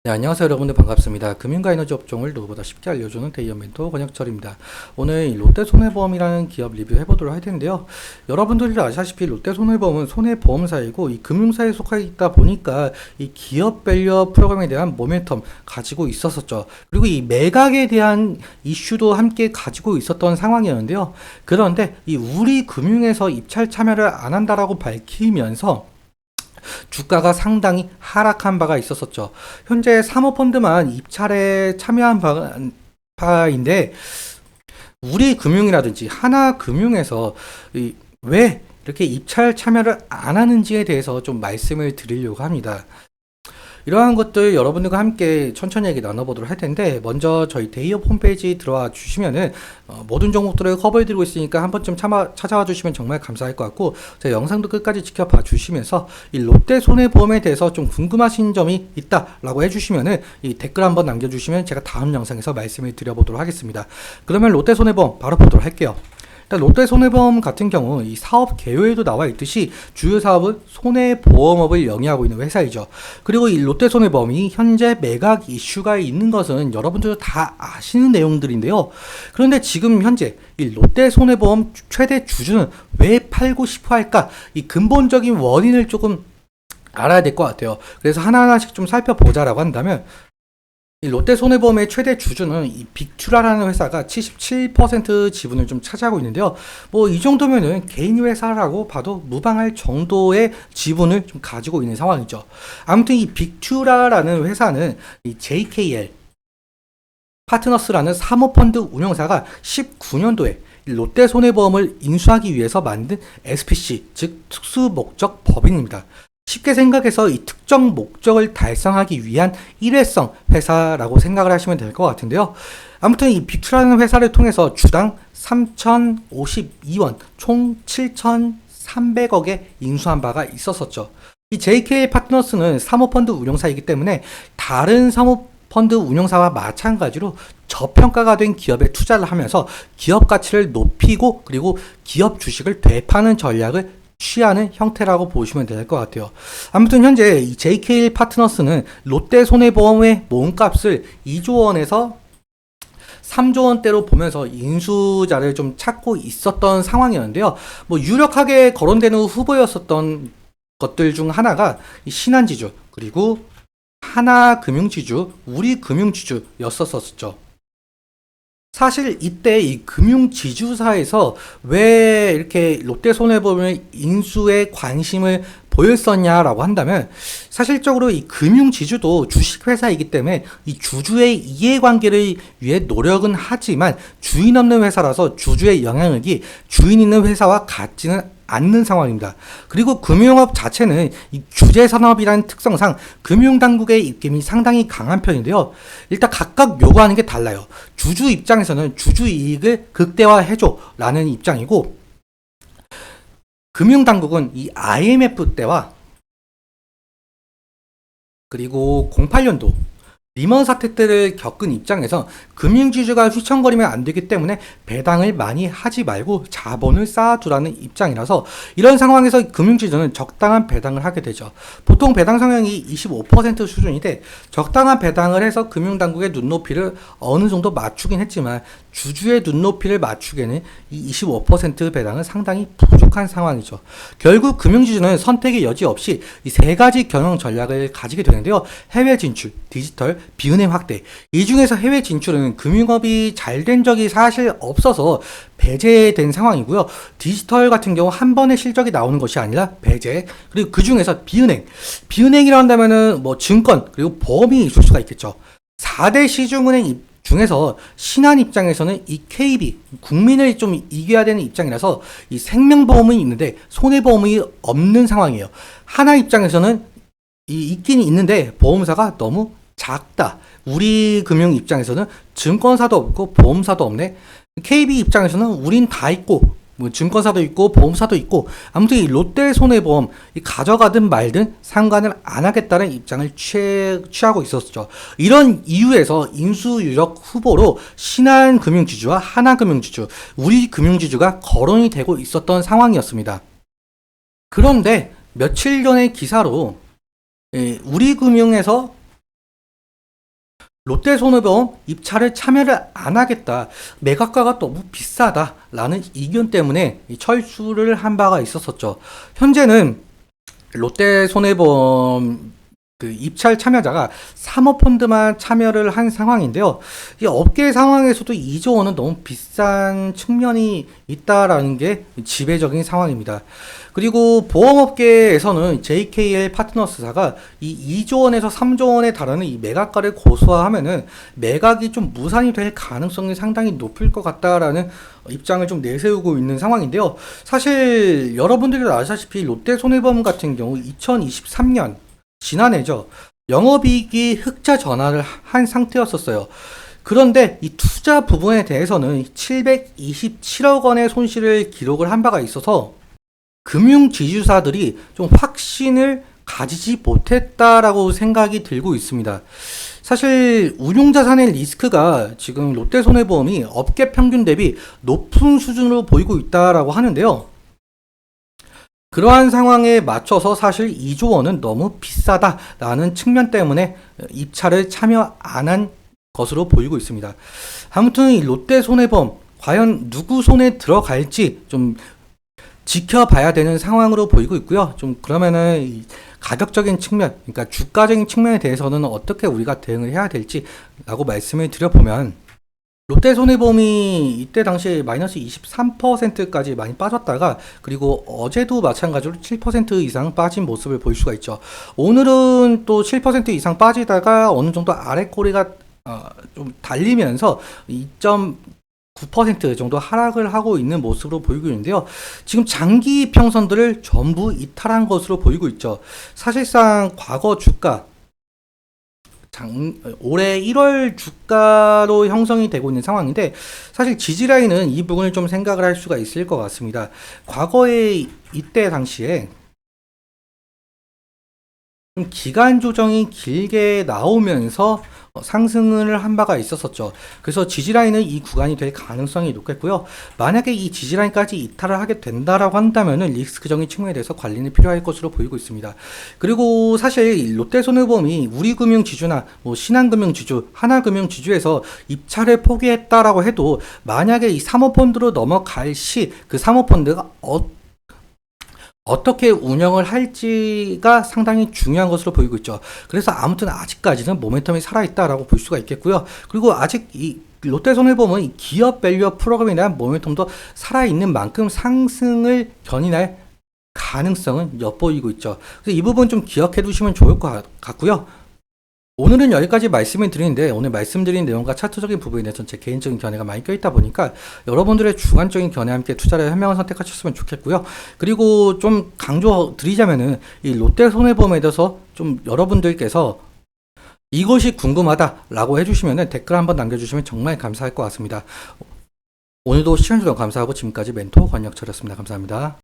네, 안녕하세요 여러분들 반갑습니다. 금융과 에너지 업종을 누구보다 쉽게 알려주는 대이어 멘토 권혁철입니다. 오늘 이 롯데손해보험이라는 기업 리뷰 해보도록 할 텐데요. 여러분들이 아시다시피 롯데손해보험은 손해보험사이고 이 금융사에 속해 있다 보니까 이 기업 밸류 프로그램에 대한 모멘텀 가지고 있었었죠. 그리고 이 매각에 대한 이슈도 함께 가지고 있었던 상황이었는데요. 그런데 이 우리금융에서 입찰 참여를 안 한다라고 밝히면서 주가가 상당히 하락한 바가 있었었죠. 현재 사모펀드만 입찰에 참여한 바인데 우리금융이라든지 하나금융에서 왜 이렇게 입찰 참여를 안 하는지에 대해서 좀 말씀을 드리려고 합니다. 이러한 것들 여러분들과 함께 천천히 얘기 나눠보도록 할 텐데, 먼저 저희 데이업 홈페이지 들어와 주시면은 모든 종목들을 커버해 드리고 있으니까 한 번쯤 찾아와 주시면 정말 감사할 것 같고, 제 영상도 끝까지 지켜봐 주시면서 이 롯데 손해보험에 대해서 좀 궁금하신 점이 있다라고 해주시면은 이 댓글 한번 남겨주시면 제가 다음 영상에서 말씀을 드려보도록 하겠습니다. 그러면 롯데 손해보험 바로 보도록 할게요. 롯데손해보험 같은 경우 이 사업 개요에도 나와 있듯이 주요 사업은 손해보험업을 영위하고 있는 회사이죠. 그리고 이 롯데손해보험이 현재 매각 이슈가 있는 것은 여러분들도 다 아시는 내용들인데요. 그런데 지금 현재 이 롯데손해보험 최대 주주는 왜 팔고 싶어 할까? 이 근본적인 원인을 조금 알아야 될 것 같아요. 그래서 하나하나씩 좀 살펴보자라고 한다면, 이 롯데손해보험의 최대 주주는 이 빅투라라는 회사가 77% 지분을 좀 차지하고 있는데요. 뭐 이 정도면은 개인 회사라고 봐도 무방할 정도의 지분을 좀 가지고 있는 상황이죠. 아무튼 이 빅투라라는 회사는 이 JKL 파트너스라는 사모펀드 운용사가 19년도에 롯데손해보험을 인수하기 위해서 만든 SPC, 즉 특수목적 법인입니다. 쉽게 생각해서 이 특정 목적을 달성하기 위한 일회성 회사라고 생각을 하시면 될 것 같은데요. 아무튼 이 빅투라는 회사를 통해서 주당 3,052원, 총 7,300억에 인수한 바가 있었었죠. 이 JK 파트너스는 사모펀드 운용사이기 때문에 다른 사모펀드 운용사와 마찬가지로 저평가가 된 기업에 투자를 하면서 기업 가치를 높이고 그리고 기업 주식을 되파는 전략을 취하는 형태라고 보시면 될 것 같아요. 아무튼 현재 이 JKL 파트너스는 롯데손해보험의 몸값을 2조 원에서 3조 원대로 보면서 인수자를 좀 찾고 있었던 상황이었는데요. 뭐 유력하게 거론되는 후보였었던 것들 중 하나가 신한지주, 그리고 하나금융지주, 우리금융지주였었었죠. 사실 이때 이 금융지주사에서 왜 이렇게 롯데손해보험의 인수에 관심을 보였었냐라고 한다면, 사실적으로 이 금융지주도 주식회사이기 때문에 이 주주의 이해관계를 위해 노력은 하지만 주인 없는 회사라서 주주의 영향력이 주인 있는 회사와 같지는 않는 상황입니다. 그리고 금융업 자체는 이 규제산업이라는 특성상 금융당국의 입김이 상당히 강한 편인데요. 일단 각각 요구하는 게 달라요. 주주 입장에서는 주주 이익을 극대화해줘 라는 입장이고, 금융당국은 이 IMF 때와 그리고 08년도 리먼 사태 때를 겪은 입장에서 금융지주가 휘청거리면 안 되기 때문에 배당을 많이 하지 말고 자본을 쌓아두라는 입장이라서, 이런 상황에서 금융지주는 적당한 배당을 하게 되죠. 보통 배당 성향이 25% 수준인데 적당한 배당을 해서 금융당국의 눈높이를 어느 정도 맞추긴 했지만 주주의 눈높이를 맞추기에는 이 25% 배당은 상당히 부족한 상황이죠. 결국 금융지주는 선택의 여지 없이 이 세 가지 경영 전략을 가지게 되는데요. 해외 진출, 디지털, 비은행 확대. 이 중에서 해외 진출은 금융업이 잘 된 적이 사실 없어서 배제된 상황이고요. 디지털 같은 경우 한 번의 실적이 나오는 것이 아니라 배제. 그리고 그 중에서 비은행. 비은행이라 한다면은 뭐 증권, 그리고 보험이 있을 수가 있겠죠. 4대 시중은행 중에서 신한 입장에서는 이 KB, 국민을 좀 이겨야 되는 입장이라서 이 생명보험이 있는데 손해보험이 없는 상황이에요. 하나 입장에서는 있긴 있는데 보험사가 너무 작다. 우리 금융 입장에서는 증권사도 없고 보험사도 없네. KB 입장에서는 우린 다 있고 뭐 증권사도 있고 보험사도 있고, 아무튼 이 롯데 손해보험 가져가든 말든 상관을 안 하겠다는 입장을 취하고 있었죠. 이런 이유에서 인수 유력 후보로 신한금융지주와 하나금융지주, 우리금융지주가 거론이 되고 있었던 상황이었습니다. 그런데 며칠 전의 기사로 우리금융에서 롯데손해보험 입찰에 참여를 안 하겠다. 매각가가 너무 비싸다라는 의견 때문에 철수를 한 바가 있었었죠. 현재는 롯데손해보험 입찰 참여자가 사모펀드만 참여를 한 상황인데요. 이 업계 상황에서도 2조 원은 너무 비싼 측면이 있다라는 게 지배적인 상황입니다. 그리고 보험업계에서는 JKL 파트너스사가 이 2조 원에서 3조 원에 달하는 이 매각가를 고수하면은 매각이 좀 무산이 될 가능성이 상당히 높을 것 같다라는 입장을 좀 내세우고 있는 상황인데요. 사실 여러분들도 아시다시피 롯데손해보험 같은 경우 2023년 지난해죠. 영업이익이 흑자 전환을 한 상태였었어요. 그런데 이 투자 부분에 대해서는 727억 원의 손실을 기록을 한 바가 있어서 금융지주사들이 좀 확신을 가지지 못했다라고 생각이 들고 있습니다. 사실 운용자산의 리스크가 지금 롯데손해보험이 업계 평균 대비 높은 수준으로 보이고 있다라고 하는데요. 그러한 상황에 맞춰서 사실 2조 원은 너무 비싸다라는 측면 때문에 입찰을 참여 안 한 것으로 보이고 있습니다. 아무튼 이 롯데손해보험 과연 누구 손에 들어갈지 좀 지켜봐야 되는 상황으로 보이고 있고요. 좀 그러면은 이 가격적인 측면, 그러니까 주가적인 측면에 대해서는 어떻게 우리가 대응을 해야 될지라고 말씀을 드려보면 롯데손해보험이 이때 당시에 마이너스 23%까지 많이 빠졌다가 그리고 어제도 마찬가지로 7% 이상 빠진 모습을 볼 수가 있죠. 오늘은 또 7% 이상 빠지다가 어느 정도 아래 꼬리가 좀 달리면서 2.9% 정도 하락을 하고 있는 모습으로 보이고 있는데요. 지금 장기 평선들을 전부 이탈한 것으로 보이고 있죠. 사실상 과거 주가 올해 1월 주가로 형성이 되고 있는 상황인데 사실 지지라인은 이 부분을 좀 생각을 할 수가 있을 것 같습니다. 과거에 이때 당시에 좀 기간 조정이 길게 나오면서 상승을 한 바가 있었었죠. 그래서 지지라인은 이 구간이 될 가능성이 높겠고요. 만약에 이 지지라인까지 이탈을 하게 된다라고 한다면은 리스크적인 측면에 대해서 관리는 필요할 것으로 보이고 있습니다. 그리고 사실 롯데손해보험이 우리금융지주나 뭐 신한금융지주, 하나금융지주에서 입찰을 포기했다라고 해도 만약에 이 사모펀드로 넘어갈 시 그 사모펀드가 어떻게 운영을 할지가 상당히 중요한 것으로 보이고 있죠. 그래서 아무튼 아직까지는 모멘텀이 살아있다라고 볼 수가 있겠고요. 그리고 아직 이 롯데손해보험은 이 기업 밸류업 프로그램에 대한 모멘텀도 살아있는 만큼 상승을 견인할 가능성은 엿보이고 있죠. 그래서 이 부분 좀 기억해 두시면 좋을 것 같고요. 오늘은 여기까지 말씀을 드리는데 오늘 말씀드린 내용과 차트적인 부분에 대해서는 제 개인적인 견해가 많이 껴있다 보니까 여러분들의 주관적인 견해와 함께 투자를 현명한 선택하셨으면 좋겠고요. 그리고 좀 강조 드리자면은 이 롯데손해보험에 대해서 좀 여러분들께서 이것이 궁금하다라고 해주시면은 댓글 한번 남겨주시면 정말 감사할 것 같습니다. 오늘도 시간 주셔서 감사하고 지금까지 멘토 권혁철이었습니다. 감사합니다.